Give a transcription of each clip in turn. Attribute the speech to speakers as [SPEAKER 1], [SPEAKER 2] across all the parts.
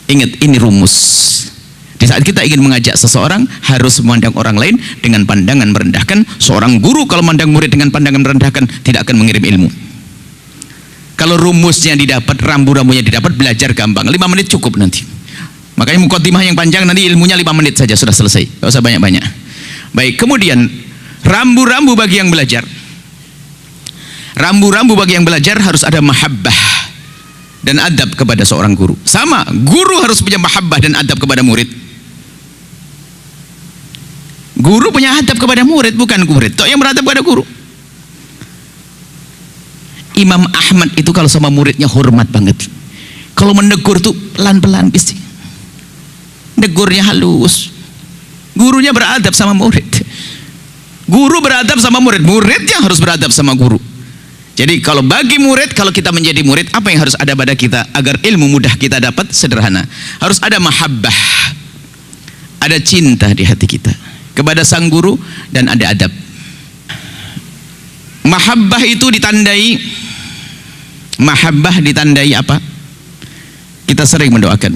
[SPEAKER 1] Ingat, ini rumus. Di saat kita ingin mengajak seseorang, harus memandang orang lain dengan pandangan merendahkan. Seorang guru kalau memandang murid dengan pandangan merendahkan, tidak akan mengirim ilmu. Kalau rumusnya didapat, rambu-rambunya didapat, belajar gampang. 5 menit cukup nanti. Makanya mukaddimah yang panjang, nanti ilmunya 5 menit saja sudah selesai, gak usah banyak-banyak. Baik, kemudian rambu-rambu bagi yang belajar. Rambu-rambu bagi yang belajar harus ada mahabbah dan adab kepada seorang guru. Sama, guru harus punya mahabbah dan adab kepada murid. Guru punya adab kepada murid, bukan murid tok yang beradab kepada guru. Imam Ahmad itu kalau sama muridnya hormat banget. Kalau menegur tuh pelan-pelan pasti. Negurnya halus. Gurunya beradab sama murid. Guru beradab sama murid, muridnya harus beradab sama guru. Jadi kalau bagi murid, kalau kita menjadi murid, apa yang harus ada pada kita agar ilmu mudah kita dapat? Sederhana, harus ada mahabbah, ada cinta di hati kita kepada sang guru, dan ada adab. Mahabbah itu ditandai, mahabbah ditandai apa? Kita sering mendoakan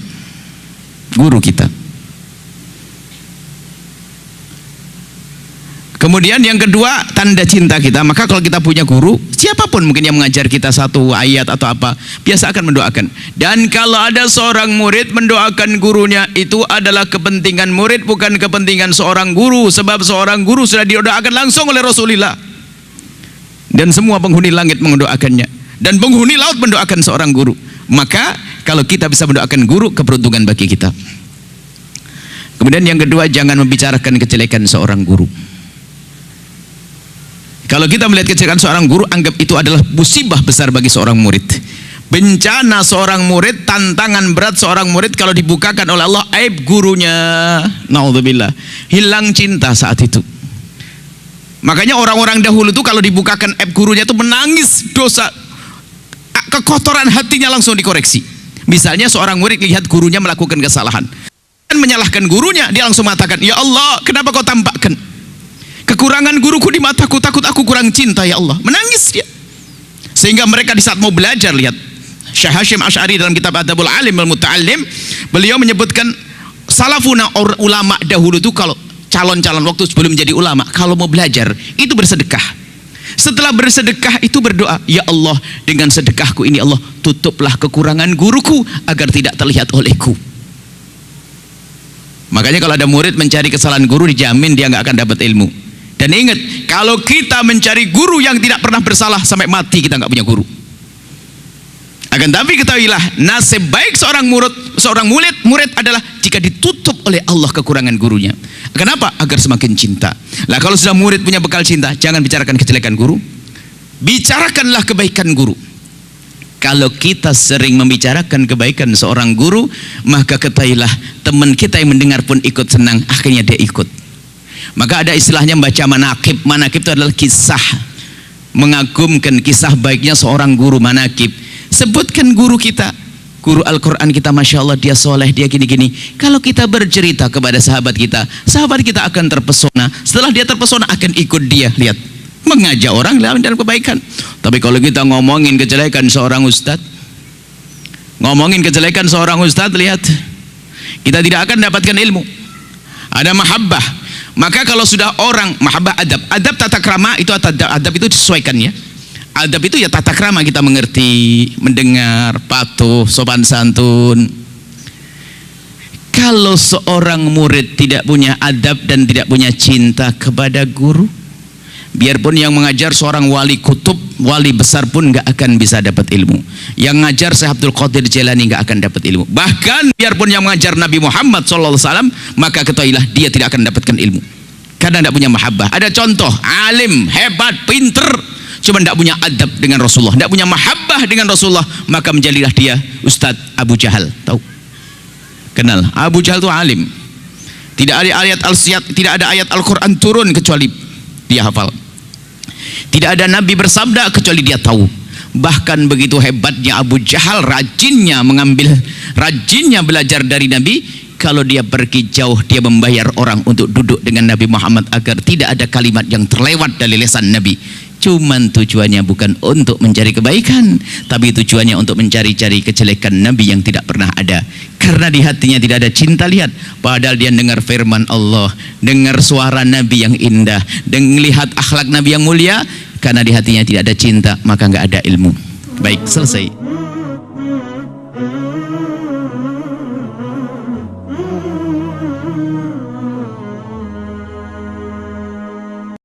[SPEAKER 1] guru kita. Kemudian yang kedua, tanda cinta kita. Maka kalau kita punya guru, siapapun mungkin yang mengajar kita satu ayat atau apa, biasa akan mendoakan. Dan kalau ada seorang murid mendoakan gurunya, itu adalah kepentingan murid, bukan kepentingan seorang guru. Sebab seorang guru sudah didoakan langsung oleh Rasulullah. Dan semua penghuni langit mendoakannya. Dan penghuni laut mendoakan seorang guru. Maka kalau kita bisa mendoakan guru, keberuntungan bagi kita. Kemudian yang kedua, jangan membicarakan kejelekan seorang guru. Kalau kita melihat kejelekan seorang guru, anggap itu adalah musibah besar bagi seorang murid. Bencana seorang murid, tantangan berat seorang murid kalau dibukakan oleh Allah aib gurunya. Naudzubillah. Hilang cinta saat itu. Makanya orang-orang dahulu itu kalau dibukakan aib gurunya itu menangis dosa. Kekotoran hatinya langsung dikoreksi. Misalnya seorang murid lihat gurunya melakukan kesalahan. Dan menyalahkan gurunya, dia langsung mengatakan, "Ya Allah, kenapa kau tampakkan kekurangan guruku di mataku, takut aku kurang cinta ya Allah." Menangis dia. Sehingga mereka di saat mau belajar, lihat Syekh Hashim Asy'ari dalam kitab Adabul Alim wal Muta'allim, beliau menyebutkan salafuna, ulama dahulu itu kalau calon-calon waktu sebelum menjadi ulama, kalau mau belajar itu bersedekah. Setelah bersedekah itu berdoa, "Ya Allah, dengan sedekahku ini Allah, tutuplah kekurangan guruku agar tidak terlihat olehku." Makanya kalau ada murid mencari kesalahan guru, dijamin dia nggak akan dapat ilmu. Dan ingat, kalau kita mencari guru yang tidak pernah bersalah, sampai mati kita nggak punya guru. Akan tapi ketahuilah, nasib baik seorang murid adalah jika ditutup oleh Allah kekurangan gurunya. Kenapa? Agar semakin cinta. Lah kalau sudah murid punya bekal cinta, jangan bicarakan kejelekan guru, bicarakanlah kebaikan guru. Kalau kita sering membicarakan kebaikan seorang guru, maka ketahuilah teman kita yang mendengar pun ikut senang, akhirnya dia ikut. Maka ada istilahnya membaca manakib. Manakib itu adalah kisah, mengagumkan kisah baiknya seorang guru. Manakib, sebutkan guru kita, guru Al-Quran kita, Masya Allah dia soleh, dia gini-gini. Kalau kita bercerita kepada sahabat kita akan terpesona. Setelah dia terpesona akan ikut dia. Lihat, mengajak orang dalam kebaikan. Tapi kalau kita ngomongin kejelekan seorang ustadz, lihat, kita tidak akan dapatkan ilmu. Ada mahabbah. Maka kalau sudah orang mahabbah, adab tata krama itu, adab itu disesuaikan ya. Adab itu ya tata krama, kita mengerti, mendengar, patuh, sopan santun. Kalau seorang murid tidak punya adab dan tidak punya cinta kepada guru, biarpun yang mengajar seorang wali kutub, wali besar pun nggak akan bisa dapat ilmu. Yang ngajar Syekh Abdul Qadir Jailani nggak akan dapat ilmu. Bahkan biarpun yang mengajar Nabi Muhammad SAW, maka ketahuilah dia tidak akan dapatkan ilmu karena tidak punya mahabbah. Ada contoh alim hebat, pinter, cuma tidak punya adab dengan Rasulullah, tidak punya mahabbah dengan Rasulullah, maka menjadilah dia Ustadz Abu Jahal. Tahu? Kenal? Abu Jahal itu alim. Tidak ada ayat Al-Quran turun kecuali dia hafal. Tidak ada Nabi bersabda kecuali dia tahu. Bahkan begitu hebatnya Abu Jahal, rajinnya belajar dari Nabi. Kalau dia pergi jauh, dia membayar orang untuk duduk dengan Nabi Muhammad agar tidak ada kalimat yang terlewat dari lisan Nabi. Cuman tujuannya bukan untuk mencari kebaikan, tapi tujuannya untuk mencari-cari kejelekan Nabi yang tidak pernah ada. Karena di hatinya tidak ada cinta. Lihat, padahal dia dengar firman Allah, dengar suara Nabi yang indah, dan melihat akhlak Nabi yang mulia. Karena di hatinya tidak ada cinta, maka nggak ada ilmu. Baik, selesai.